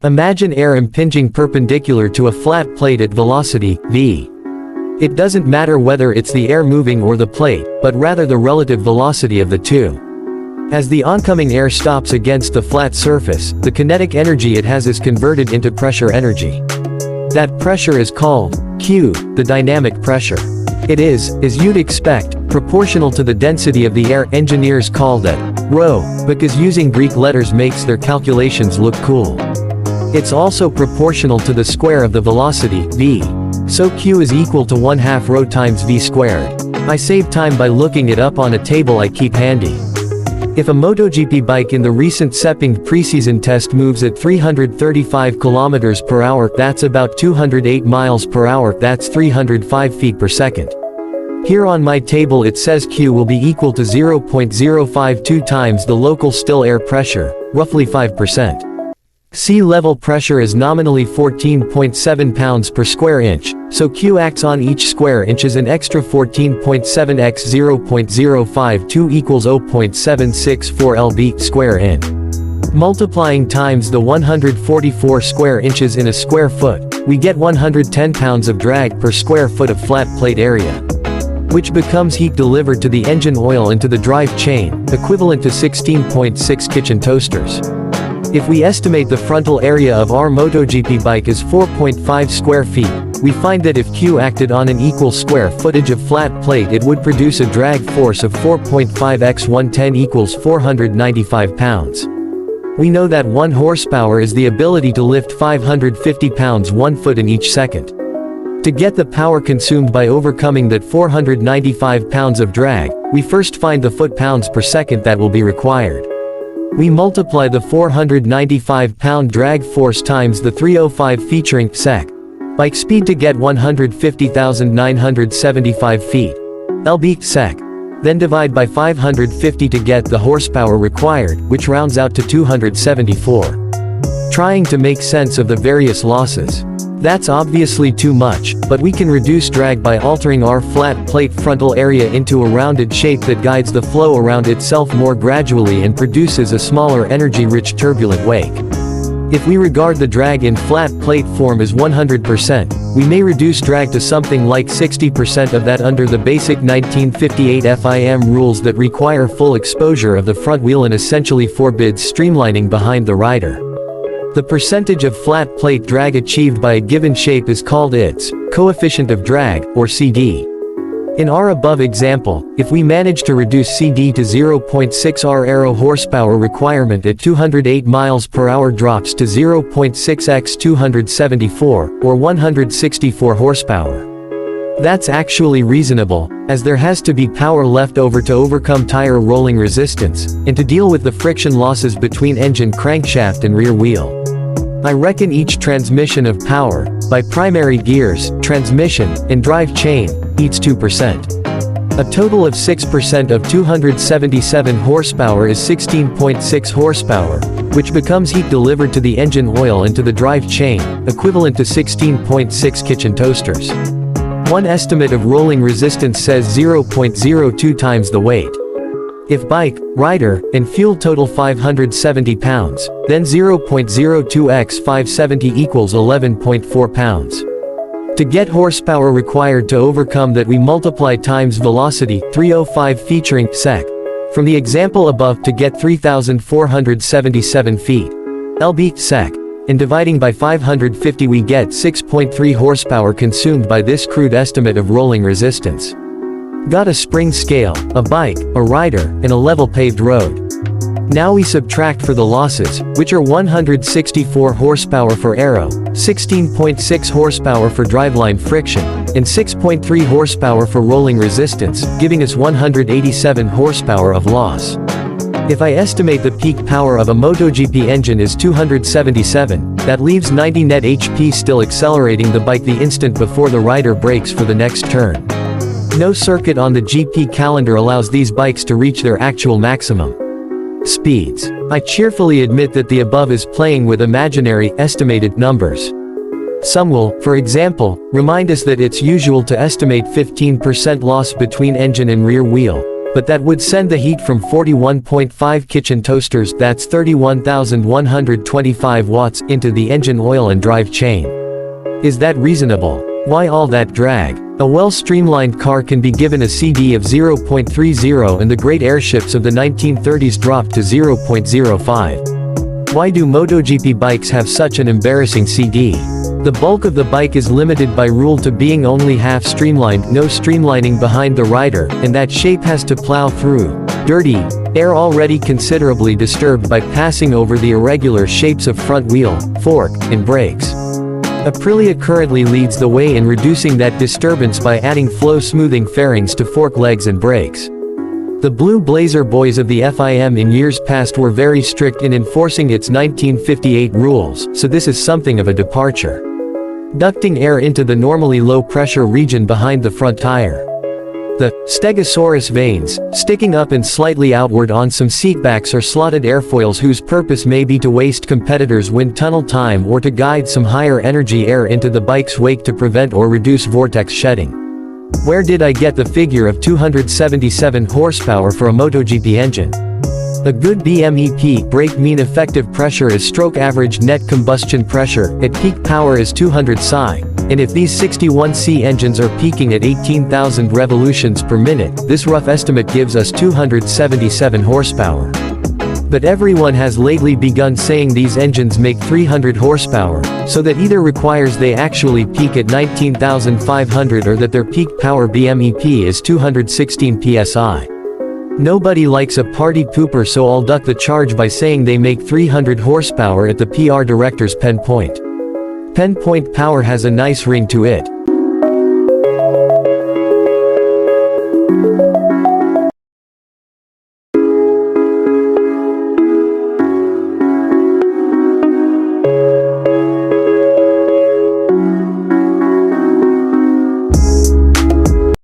Imagine air impinging perpendicular to a flat plate at velocity, v. It doesn't matter whether it's the air moving or the plate, but rather the relative velocity of the two. As the oncoming air stops against the flat surface, the kinetic energy it has is converted into pressure energy. That pressure is called Q, the dynamic pressure. It is, as you'd expect, proportional to the density of the air. Engineers call that ρ, because using Greek letters makes their calculations look cool. It's also proportional to the square of the velocity, v. So Q is equal to 1/2 ρ times v squared. I save time by looking it up on a table I keep handy. If a MotoGP bike in the recent Sepang preseason test moves at 335 km per hour, that's about 208 miles per hour, that's 305 feet per second. Here on my table it says Q will be equal to 0.052 times the local still air pressure, roughly 5%. Sea level pressure is nominally 14.7 pounds per square inch, so Q acts on each square inch as an extra 14.7 x 0.052 equals 0.764 lb square in. Multiplying times the 144 square inches in a square foot, we get 110 pounds of drag per square foot of flat plate area, which becomes heat delivered to the engine oil into the drive chain, equivalent to 16.6 kitchen toasters. If we estimate the frontal area of our MotoGP bike as 4.5 square feet, we find that if Q acted on an equal square footage of flat plate it would produce a drag force of 4.5 x 110 equals 495 pounds. We know that 1 horsepower is the ability to lift 550 pounds 1 foot in each second. To get the power consumed by overcoming that 495 pounds of drag, we first find the foot-pounds per second that will be required. We multiply the 495 pound drag force times the 305 featuring sec. Bike speed to get 150,975 feet. lb sec. Then divide by 550 to get the horsepower required, which rounds out to 274. Trying to make sense of the various losses. That's obviously too much, but we can reduce drag by altering our flat plate frontal area into a rounded shape that guides the flow around itself more gradually and produces a smaller energy-rich turbulent wake. If we regard the drag in flat plate form as 100%, we may reduce drag to something like 60% of that under the basic 1958 FIM rules that require full exposure of the front wheel and essentially forbids streamlining behind the rider. The percentage of flat plate drag achieved by a given shape is called its coefficient of drag, or CD. In our above example, if we manage to reduce CD to 0.6 R aero horsepower requirement at 208 miles per hour drops to 0.6 x 274, or 164 horsepower. That's actually reasonable, as there has to be power left over to overcome tire rolling resistance, and to deal with the friction losses between engine crankshaft and rear wheel. I reckon each transmission of power, by primary gears, transmission, and drive chain, eats 2%. A total of 6% of 277 horsepower is 16.6 horsepower, which becomes heat delivered to the engine oil and to the drive chain, equivalent to 16.6 kitchen toasters. One estimate of rolling resistance says 0.02 times the weight. If bike, rider, and fuel total 570 pounds, then 0.02 x 570 equals 11.4 pounds. To get horsepower required to overcome that we multiply times velocity, 305 featuring sec. From the example above to get 3,477 feet. lb sec. And dividing by 550 we get 6.3 horsepower consumed by this crude estimate of rolling resistance. Got a spring scale, a bike, a rider, and a level paved road. Now we subtract for the losses, which are 164 horsepower for aero, 16.6 horsepower for driveline friction, and 6.3 horsepower for rolling resistance, giving us 187 horsepower of loss. If I estimate the peak power of a MotoGP engine is 277, that leaves 90 net HP still accelerating the bike the instant before the rider brakes for the next turn. No circuit on the GP calendar allows these bikes to reach their actual maximum speeds. I cheerfully admit that the above is playing with imaginary, estimated numbers. Some will, for example, remind us that it's usual to estimate 15% loss between engine and rear wheel, But that would send the heat from 41.5 kitchen toasters, that's 31,125 watts, into the engine oil and drive chain. Is that reasonable? Why all that drag? A well-streamlined car can be given a CD of 0.30 and the great airships of the 1930s dropped to 0.05. Why do MotoGP bikes have such an embarrassing CD? The bulk of the bike is limited by rule to being only half streamlined, no streamlining behind the rider, and that shape has to plow through dirty air already considerably disturbed by passing over the irregular shapes of front wheel, fork, and brakes. Aprilia currently leads the way in reducing that disturbance by adding flow-smoothing fairings to fork legs and brakes. The Blue Blazer boys of the FIM in years past were very strict in enforcing its 1958 rules, so this is something of a departure. Ducting air into the normally low-pressure region behind the front tire. The Stegosaurus vanes, sticking up and slightly outward on some seatbacks, are slotted airfoils whose purpose may be to waste competitors' wind tunnel time or to guide some higher energy air into the bike's wake to prevent or reduce vortex shedding. Where did I get the figure of 277 horsepower for a MotoGP engine? A good BMEP brake mean effective pressure is stroke average net combustion pressure, at peak power is 200 psi, and if these 61C engines are peaking at 18,000 revolutions per minute, this rough estimate gives us 277 horsepower. But everyone has lately begun saying these engines make 300 horsepower, so that either requires they actually peak at 19,500 or that their peak power BMEP is 216 psi. Nobody likes a party pooper, so I'll duck the charge by saying they make 300 horsepower at the PR director's pen point. Pen point power has a nice ring to it.